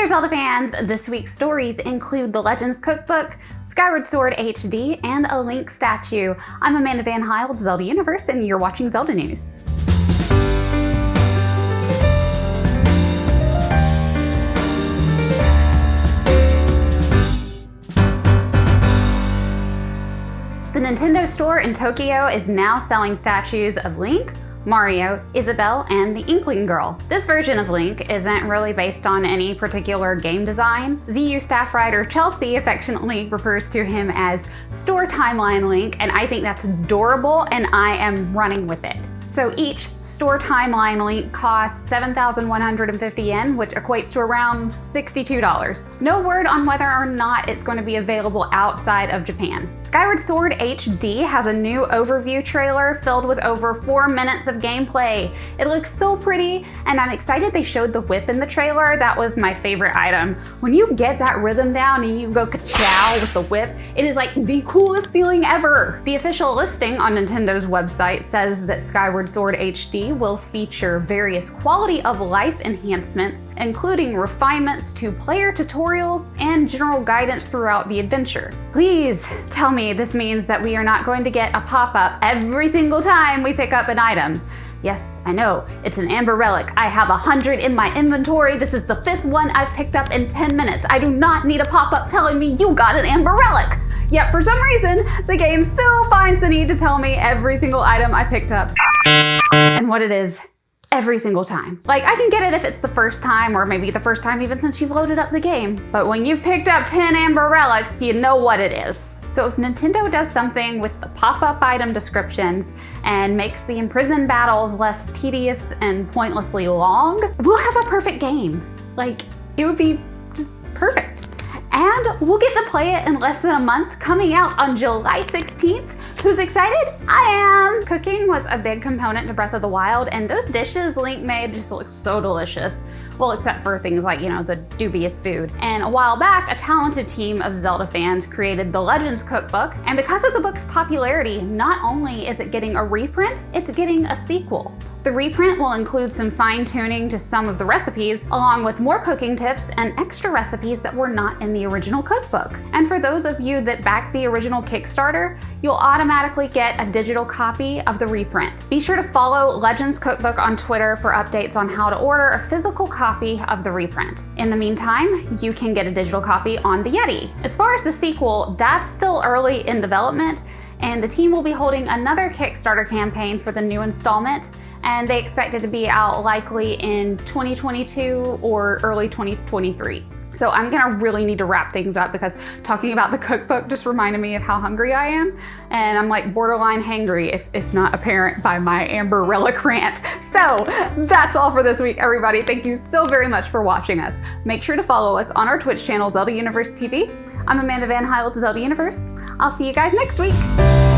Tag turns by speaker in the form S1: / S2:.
S1: there Zelda fans! This week's stories include the Legends Cookbook, Skyward Sword HD, and a Link statue. I'm Amanda Van Hyle with Zelda Universe, and you're watching Zelda News. The Nintendo store in Tokyo is now selling statues of Link, Mario, Isabelle, and the Inkling Girl. This version of Link isn't really based on any particular game design. ZU staff writer Chelsea affectionately refers to him as Store Timeline Link, and I think that's adorable, and I am running with it. So each Store Timeline Link costs 7,150 yen, which equates to around $62. No word on whether or not it's going to be available outside of Japan. Skyward Sword HD has a new overview trailer filled with over 4 minutes of gameplay. It looks so pretty, and I'm excited they showed the whip in the trailer. That was my favorite item. When you get that rhythm down and you go ka-chow with the whip, it is like the coolest feeling ever. The official listing on Nintendo's website says that Skyward Sword HD will feature various quality of life enhancements, including refinements to player tutorials and general guidance throughout the adventure. Please tell me this means that we are not going to get a pop-up every single time we pick up an item. Yes, I know, it's an amber relic. I have 100 in my inventory. This is the 5th one I've picked up in 10 minutes. I do not need a pop-up telling me you got an amber relic. Yet for some reason, the game still finds the need to tell me every single item I picked up and what it is every single time. Like, I can get it if it's the first time, or maybe the first time even since you've loaded up the game. But when you've picked up 10 amber relics, you know what it is. So if Nintendo does something with the pop-up item descriptions and makes the imprisoned battles less tedious and pointlessly long, we'll have a perfect game. Like, it would be just perfect. And we'll get to play it in less than a month, coming out on July 16th. Who's excited? I am! Cooking was a big component to Breath of the Wild, and those dishes Link made just look so delicious. Well, except for things like, the dubious food. And a while back, a talented team of Zelda fans created the Legends Cookbook, and because of the book's popularity, not only is it getting a reprint, it's getting a sequel. The reprint will include some fine-tuning to some of the recipes, along with more cooking tips and extra recipes that were not in the original cookbook. And for those of you that backed the original Kickstarter, you'll automatically get a digital copy of the reprint. Be sure to follow Legends Cookbook on Twitter for updates on how to order a physical copy of the reprint. In the meantime, you can get a digital copy on the Yeti. As far as the sequel, that's still early in development, and the team will be holding another Kickstarter campaign for the new installment, and they expect it to be out likely in 2022 or early 2023. So I'm gonna really need to wrap things up because talking about the cookbook just reminded me of how hungry I am. And I'm like borderline hangry if not apparent by my amber relic rant. So that's all for this week, everybody. Thank you so very much for watching us. Make sure to follow us on our Twitch channel, Zelda Universe TV. I'm Amanda Van Hyle with Zelda Universe. I'll see you guys next week.